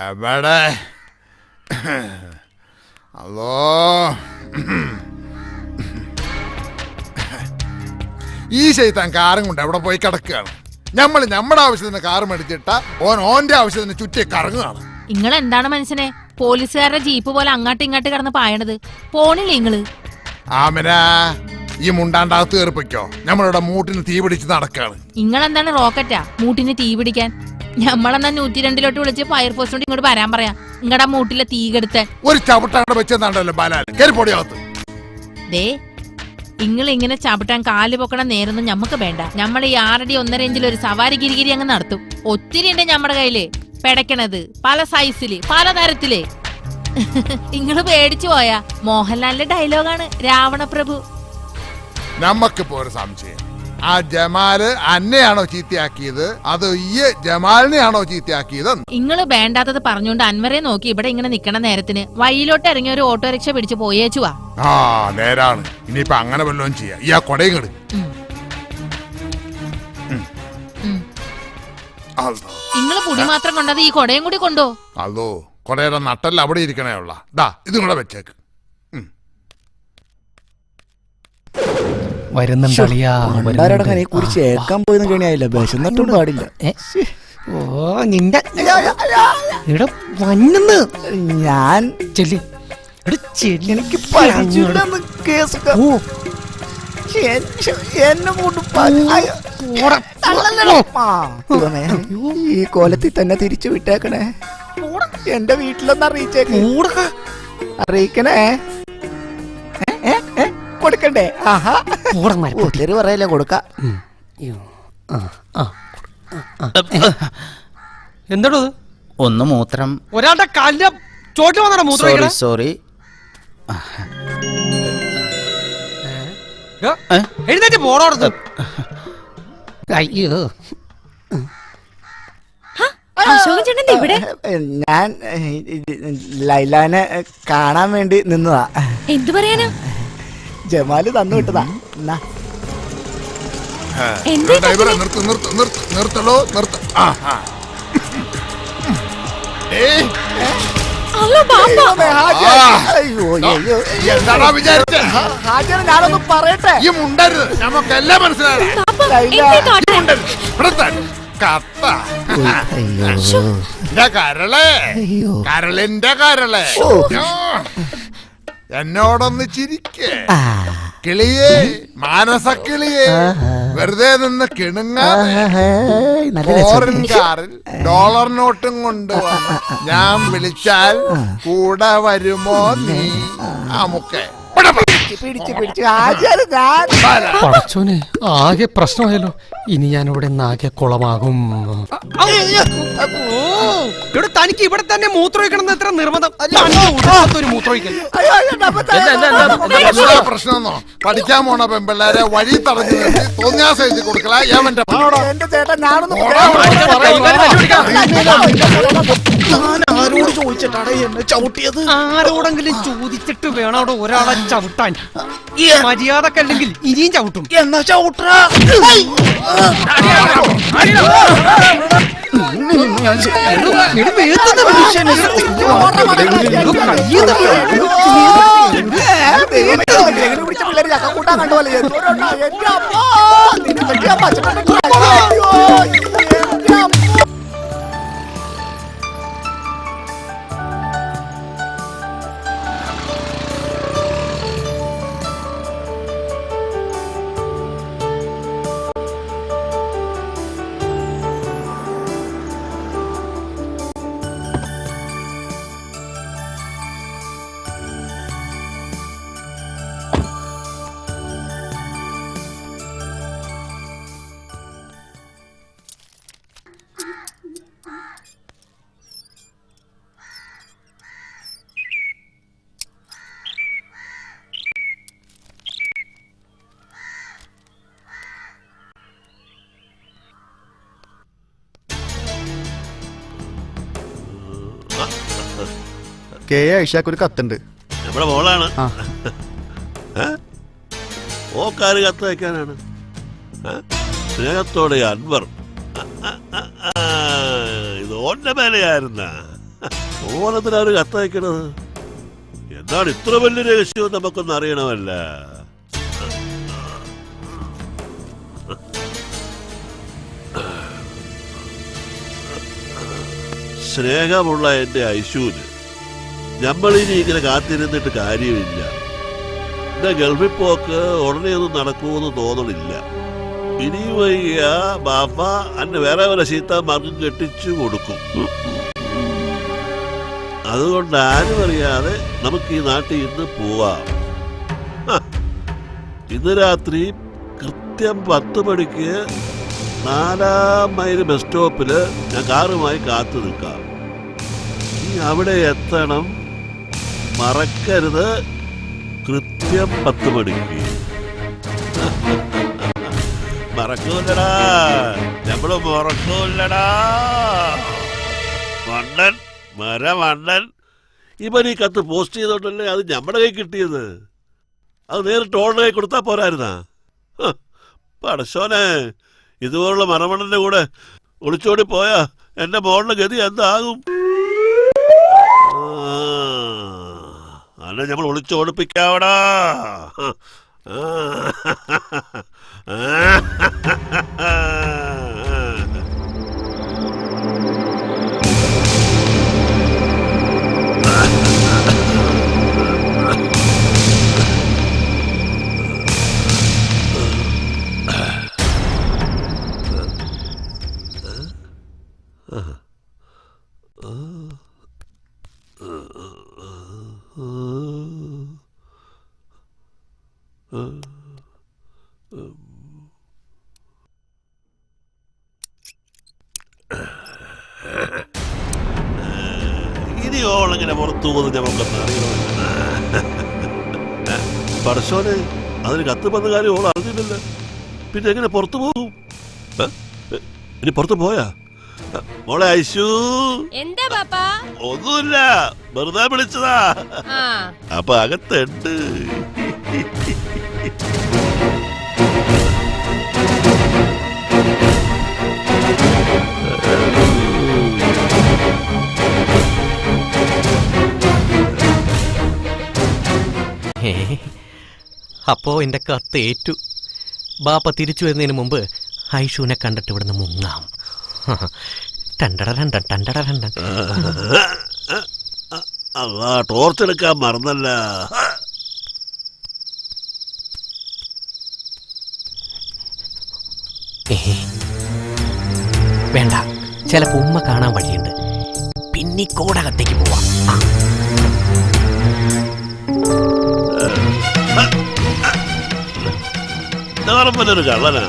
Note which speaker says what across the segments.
Speaker 1: എവിടെ? ഹലോ, ഈ ശൈത്താൻ കാറും കൊണ്ട് എവിടെ പോയി കിടക്കുകയാണ്? നമ്മുടെ ആവശ്യത്തിന് കാറ് മേടിച്ചിട്ട ഓന്റെ ആവശ്യത്തിന് ചുറ്റി കറങ്ങുകയാണ്.
Speaker 2: നിങ്ങൾ എന്താണ് മനുഷ്യനെ പോലീസുകാരുടെ ജീപ്പ് പോലെ അങ്ങാട്ട് ഇങ്ങോട്ട് കിടന്ന് പായണത്? പോണില്ലേ നിങ്ങള്?
Speaker 1: ആമന, ഈ മുണ്ടാണ്ടകത്ത് കയറിപ്പോയ്ക്കോ. നമ്മളിവിടെ മൂട്ടിന് തീ പിടിച്ച് നടക്കാണ്.
Speaker 2: നിങ്ങളെന്താണ് റോക്കറ്റാ മൂട്ടിന് തീ പിടിക്കാൻ? നമ്മളെന്നാ 102 വിളിച്ച് ഫയർഫോഴ്സിനോട് ഇങ്ങോട്ട് വരാൻ പറയാം. നിങ്ങളുടെ മൂട്ടിലെ തീ കെടുത്താൻ
Speaker 1: ഒരു ചവിട്ടാണ്ട് വെച്ചെന്നാണ്ടല്ലോ ബാലാൻ. കയറിപ്പൊടിയകത്ത്.
Speaker 2: ദേ, നിങ്ങൾ ഇങ്ങനെ ചവിട്ടാൻ കാല് പൊക്കണ നേരൊന്നും ഞമ്മക്ക് വേണ്ട. നമ്മൾ ഈ 6 അടി 1.5 ഇഞ്ചിൽ ഒരു സവാരി ഗിരിഗിരി അങ്ങ് നടത്തും. ഒത്തിരി ഉണ്ട് നമ്മുടെ കയ്യില് പെടക്കണത്, പല സൈസില്, പല തരത്തില്. നിങ്ങള് പേടിച്ചു പോയാ? മോഹൻലാലിന്റെ ഡയലോഗാണ് രാവണപ്രഭു.
Speaker 1: നമ്മക്കിപ്പോ ഒരു സംശയം, ആ ജമാല് അന്നെയാണോ ചീത്തയാക്കിയത് അതോ ഈ ജമാലിനെയാണോ ചീത്തയാക്കിയത്?
Speaker 2: നിങ്ങള് വേണ്ടാത്തത് പറഞ്ഞുകൊണ്ട് അൻവരെ നോക്കി ഇവിടെ ഇങ്ങനെ നിക്കണ നേരത്തിന് വഴിയിലോട്ട് ഇറങ്ങിയ ഒരു ഓട്ടോറിക്ഷ പിടിച്ച് പോയേച്ചുവാ.
Speaker 1: ആ നേരാണ്. ഇനിയിപ്പൊ അങ്ങനെ വല്ലതും ചെയ്യാം. ഈ ആ കൊടയും കെടു.
Speaker 2: നിങ്ങള് പൊടി മാത്രം കൊണ്ടത് ഈ കൊടയും കൂടി കൊണ്ടോ?
Speaker 1: അതോ കൊടയുടെ നട്ടല്ല അവിടെ ഇരിക്കണേ ഉള്ള. ദാ ഇതും കൂടെ വെച്ചേക്ക്.
Speaker 3: കുറിച്ച് ഏക്കാൻ പോയെന്ന് കേണിയായില്ല. വിശന്നിട്ടും പാടില്ല.
Speaker 4: ഓ നിന്റെ
Speaker 3: ഞാൻ
Speaker 4: എനിക്ക്
Speaker 3: ഈ കോലത്തിൽ തന്നെ തിരിച്ചു വിട്ടേക്കണേ. എന്റെ വീട്ടിലൊന്ന് അറിയിക്കണേ. കൊടുക്കണ്ടേ? പറയല്ലേ കൊടുക്ക.
Speaker 4: എന്താടോ
Speaker 5: ഒന്ന് മൂത്രം.
Speaker 4: ഒരാളുടെ കാലിന്റെ ചോട്ടിൽ വന്നാ മൂത്രം.
Speaker 5: സോറി.
Speaker 4: എഴുന്നേറ്റ് പോടോ. അയ്യോ,
Speaker 3: ഞാൻ ലൈലാനെ കാണാൻ വേണ്ടി നിന്നതാ.
Speaker 2: എന്തു പറയാനാ?
Speaker 3: ജമാല് തന്നു വിട്ടതാ.
Speaker 1: നിർത്തലോ നിർത്ത.
Speaker 3: ഞാനൊന്ന് പറയട്ടെ.
Speaker 1: ഈ മുണ്ടരുത്, നമുക്കെല്ലാം മനസ്സിലായി. കരളെ, കരളിന്റെ കരളെ, എന്നോടൊന്ന് ചിരിക്കേ കിളിയേ, മാനസക്കിളിയേ. വെറുതെ നിന്ന് കിണുങ്ങാതെ ഫോറിൻ കാറിൽ ഡോളർ നോട്ടും കൊണ്ടുവന്ന് ഞാൻ വിളിച്ചാൽ കൂടെ വരുമോ നീ? അമുക്കെ
Speaker 4: പടച്ചോനെ, ആകെ പ്രശ്നമായല്ലോ. ഇനി ഞാൻ ഇവിടെ ആകെ കുളമാകും. തനിക്ക് ഇവിടെ തന്നെ മൂത്രമൊഴിക്കണം എത്ര നിർബന്ധം? ഒരു മൂത്രമൊഴിക്കൽ
Speaker 1: പ്രശ്നമെന്നോ? പഠിക്കാൻ പോണ പെൺപിള്ളേരെ വഴി തടഞ്ഞു തോന്നിയാസം എഴുതി കൊടുക്കല.
Speaker 3: എന്റെ ചേട്ടൻ ഞാനൊന്ന് ആരോട് ചോദിച്ചിട്ടാണ് എന്നെ ചവിട്ടിയത്?
Speaker 4: ആരോടെങ്കിലും ചോദിച്ചിട്ട് വേണം അവിടെ ഒരാളെ ചവിട്ടാൻ. മര്യാദക്കല്ലെങ്കിൽ ഇനിയും ചവിട്ടും.
Speaker 3: എന്നാ ചവിട്ട. പിള്ളേര് ചക്കൂട്ടാൻ കണ്ടുപോലെ
Speaker 6: കെ ഐഷാക്ക് ഒരു കത്തുണ്ട്.
Speaker 7: നമ്മുടെ മോളാണ്. ഓക്കാര് കത്ത് വയ്ക്കാനാണ്. സ്നേഹത്തോടെ അൻവർ. ഇത് ഓന്റെ മേലെയായിരുന്ന ഓനെന്തിനാണ് കത്തയക്കണത്? എന്താണ് ഇത്ര വലിയ രഹസ്യം നമുക്കൊന്നും അറിയണമല്ല. സ്നേഹമുള്ള എന്റെ ഐശുവിന് നമ്മളിനി ഇങ്ങനെ കാത്തിരുന്നിട്ട് കാര്യമില്ല. എന്റെ ഗൾഫിൽ പോക്ക് ഉടനെ ഒന്നും നടക്കുമെന്ന് തോന്നണില്ല. ഇനിയും വയ്യ ബാപ്പ അന്നെ വേറെ വല്ല സീതാമാർക്കും കെട്ടിച്ചു കൊടുക്കും. അതുകൊണ്ട് ആരും അറിയാതെ നമുക്ക് ഈ നാട്ടിൽ ഇന്ന് പോവാം. ഇന്ന് രാത്രി കൃത്യം 10 മണിക്ക് 4-ാം മൈൽ ബസ് സ്റ്റോപ്പില് ഞാൻ കാറുമായി കാത്തു നിൽക്കാം. നീ അവിടെ എത്തണം, മറക്കരുത്. കൃത്യം 10 മണിക്ക്. മറക്കൂല്ലടാ, നമ്മള് മറക്കൂല്ലടാ. മണ്ടൻ, മരമണ്ടൻ. ഇവൻ ഈ കത്ത് പോസ്റ്റ് ചെയ്തോണ്ടല്ലേ അത് നമ്മുടെ കൈ കിട്ടിയത്. അത് നേരിട്ട് ഓളുടെ കൈ കൊടുത്താൽ പോരായിരുന്നാ? പടശോനെ, ഇതുപോലുള്ള മരമണ്ണന്റെ കൂടെ ഒളിച്ചോടി പോയാ എന്റെ മോളുടെ ഗതി എന്താകും? അല്ല നമ്മൾ ഒളിച്ചോടിപ്പിക്കാവടാ. ഇനി ഓളെങ്ങനെ പുറത്തു പോകുന്നത് നമുക്കൊന്നും അറിയണമല്ല. പടശോനെ, അതിന് കത്ത് വന്ന കാര്യം ഓൾ അറിഞ്ഞില്ലല്ലോ. പിന്നെ എങ്ങനെ പുറത്തു പോകും? ഇനി പുറത്തു പോയാ മോളെ ഐശു?
Speaker 5: എന്താ പാപ്പാ?
Speaker 7: ഒന്നുമില്ല, വെറുതെ വിളിച്ചതാ. അപ്പൊ അകത്തുണ്ട്.
Speaker 4: അപ്പോ എന്റെ കത്ത് ഏറ്റു. ബാപ്പ തിരിച്ചു വരുന്നതിന് മുമ്പ് ഐഷുവിനെ കണ്ടിട്ട് ഇവിടുന്ന് മുങ്ങാം.
Speaker 7: അല്ലാ, ടോർച്ചെടുക്കാൻ മറന്നല്ല.
Speaker 4: വേണ്ട, ചിലപ്പോ ഉമ്മ കാണാൻ വഴിയുണ്ട്. പിന്നിക്കോടകത്തേക്ക് പോവാം.
Speaker 7: ഒരു കള്ളനാ.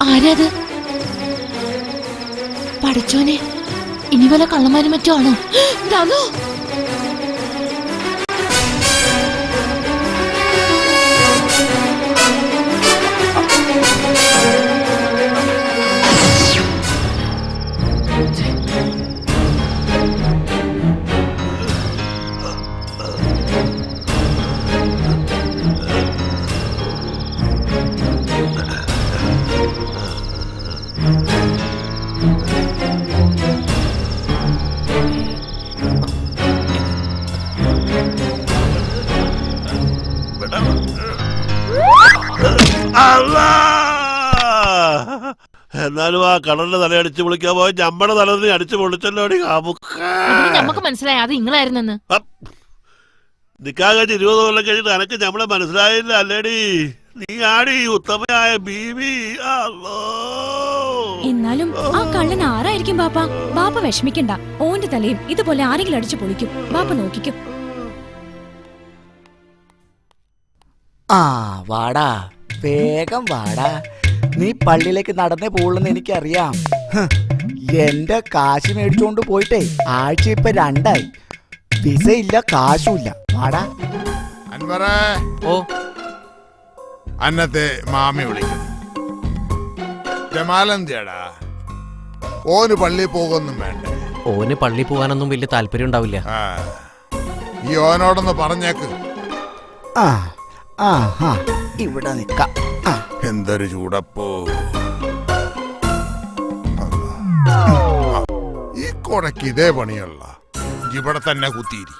Speaker 2: ആരാത്? പഠിച്ചോനെ, ഇനി വല്ല കള്ളന്മാരും മറ്റോ ആണോ? രാമു,
Speaker 7: എന്നാലും ആ കടലിന്റെ തല അടിച്ചു പൊളിക്കാൻ പോയി നമ്മുടെ തലതിനെ അടിച്ചു പൊളിച്ചല്ലോടി.
Speaker 2: നമുക്ക് മനസ്സിലായി അത് നിങ്ങളായിരുന്നെന്ന്.
Speaker 7: നിക്കാൻ കഴിഞ്ഞ് 20 കൊല്ലം കഴിഞ്ഞിട്ട് എനക്ക് നമ്മളെ മനസ്സിലായില്ല അല്ലേടി? നീ ആടി ഉത്തമയായ ബീവി.
Speaker 5: എന്നാലും ആ കള്ളൻ ആരായിരിക്കും ബാപ്പ? ബാപ്പ വിഷമിക്കണ്ട, ഓന്റെ തലയും ഇതുപോലെ ആരെങ്കിലും അടിച്ചു പൊളിക്കും. ബാപ്പ നോക്കിക്കും.
Speaker 3: ആ വാടാ, വേഗം വാടാ. നീ പള്ളിയിലേക്ക് നടന്നേ പോകുള്ളെന്ന് എനിക്കറിയാം. എന്റെ കാശ് മേടിച്ചോണ്ട് പോയിട്ടേ ആഴ്ച ഇപ്പൊ 2 വിസ ഇല്ല, കാശുമില്ല. വാടാ.
Speaker 1: അൻവറേ,
Speaker 4: ഓ,
Speaker 1: അന്നത്തെ മാമി വിളിക്കുന്നു. ജമാലെന്തിയാടാ? ഓന് പള്ളി പോകുന്നും വേണ്ടേ?
Speaker 4: ഓന് പള്ളി പോകാനൊന്നും വലിയ താല്പര്യം ഉണ്ടാവില്ല.
Speaker 1: ഈ ഓനോടൊന്ന് പറഞ്ഞേക്ക്.
Speaker 3: ആ ആ ആ ഇവിടെ നിക്കാം. ആ,
Speaker 1: എന്തൊരു ചൂടപ്പോ. ഈ കൊടക്ക് ഇതേ പണിയല്ല, ഇവിടെ തന്നെ കുത്തിയിരി.